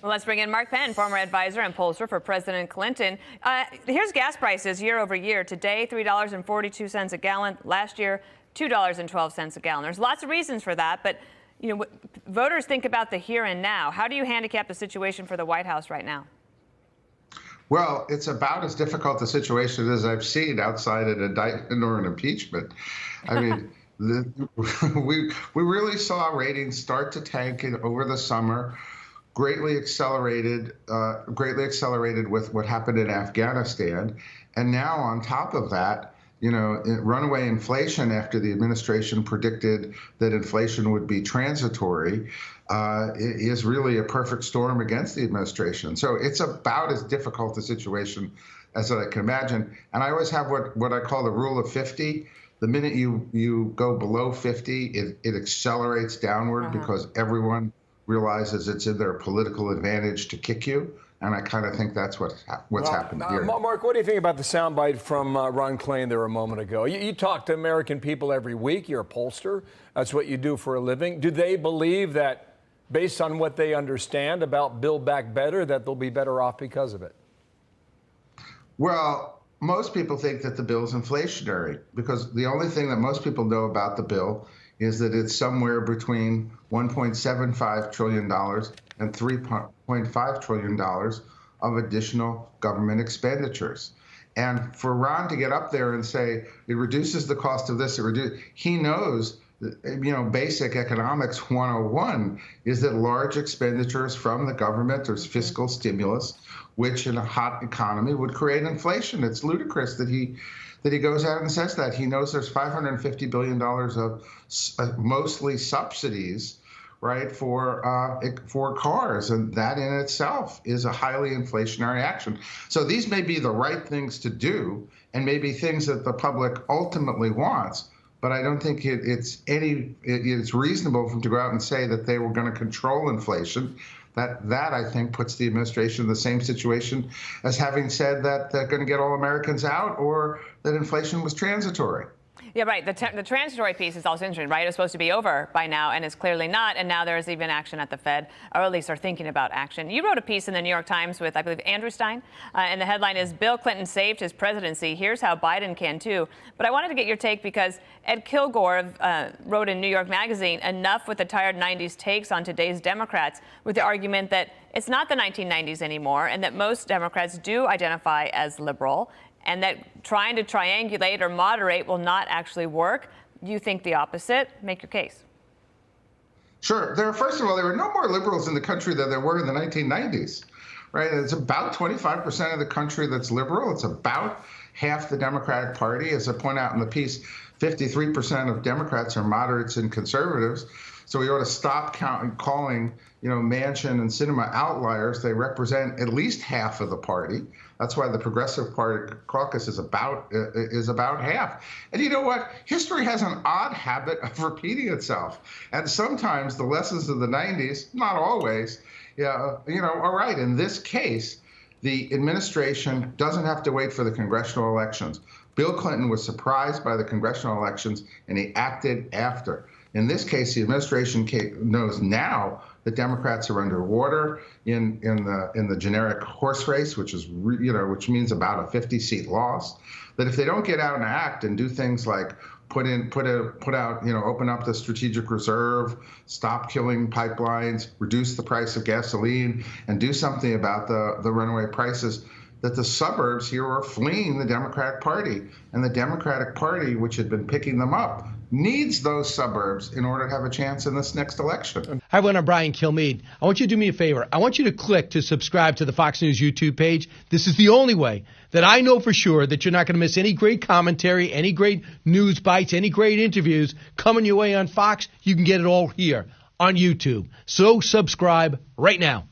Well, let's bring in Mark Penn, former advisor and pollster for President Clinton. Here's gas prices year over year. Today, $3.42 a gallon. Last year, $2.12 a gallon. There's lots of reasons for that, but voters think about the here and now. How do you handicap the situation for the White House right now? Well, it's about as difficult a situation as I've seen outside an indictment or an impeachment. I mean, we really saw ratings start to tank over the summer, greatly accelerated with what happened in Afghanistan, and now on top of that, runaway inflation after the administration predicted that inflation would be transitory is really a perfect storm against the administration. So it's about as difficult a situation as I can imagine. And I always have what I call the rule of 50. The minute you go below 50, it accelerates downward because everyone realizes it's in their political advantage to kick you. And I kind of think that's what's happened here. Mark, what do you think about the soundbite from Ron Klain there a moment ago? You talk to American people every week. You're a pollster. That's what you do for a living. Do they believe that, based on what they understand about Build Back Better, that they'll be better off because of it? Well, most people think that the bill is inflationary because the only thing that most people know about the bill is that it's somewhere between $1.75 trillion and $3.5 trillion of additional government expenditures. And for Ron to get up there and say it reduces the cost of this, he knows, basic economics 101 is that large expenditures from the government, there's fiscal stimulus, which in a hot economy would create inflation. It's ludicrous that he goes out and says that. He knows there's $550 billion of mostly subsidies, right, for cars, and that in itself is a highly inflationary action. So these may be the right things to do, and maybe things that the public ultimately wants. But I don't think it's reasonable for them to go out and say that they were going to control inflation. That I think puts the administration in the same situation as having said that they're going to get all Americans out or that inflation was transitory. Yeah, right. The transitory piece is also interesting, right? It's supposed to be over by now, and it's clearly not. And now there's even action at the Fed, or at least are thinking about action. You wrote a piece in the New York Times with, I believe, Andrew Stein, and the headline is "Bill Clinton Saved His Presidency. Here's How Biden Can Too." But I wanted to get your take because Ed Kilgore wrote in New York Magazine, "Enough with the tired 90s takes on today's Democrats," with the argument that it's not the 1990s anymore, and that most Democrats do identify as liberal, and that trying to triangulate or moderate will not actually work. You think the opposite? Make your case. Sure. First of all, there were no more liberals in the country than there were in the 1990s, right? It's about 25% of the country that's liberal. It's about half the Democratic Party. As I point out in the piece, 53% of Democrats are moderates and conservatives. So we ought to stop calling, Manchin and Sinema outliers. They represent at least half of the party. That's why the Progressive Party caucus is about half. And you know what? History has an odd habit of repeating itself. And sometimes the lessons of the 90s, not always, all right, in this case, the administration doesn't have to wait for the congressional elections. Bill Clinton was surprised by the congressional elections, and he acted after. In this case, the administration knows now that Democrats are underwater in the generic horse race, which is which means about a 50-seat loss. That if they don't get out and act and do things like open up the strategic reserve, stop killing pipelines, reduce the price of gasoline, and do something about the runaway prices, that the suburbs here are fleeing the Democratic Party. And the Democratic Party, which had been picking them up, needs those suburbs in order to have a chance in this next election. Hi, everyone. I'm Brian Kilmeade. I want you to do me a favor. I want you to click to subscribe to the Fox News YouTube page. This is the only way that I know for sure that you're not going to miss any great commentary, any great news bites, any great interviews coming your way on Fox. You can get it all here on YouTube. So subscribe right now.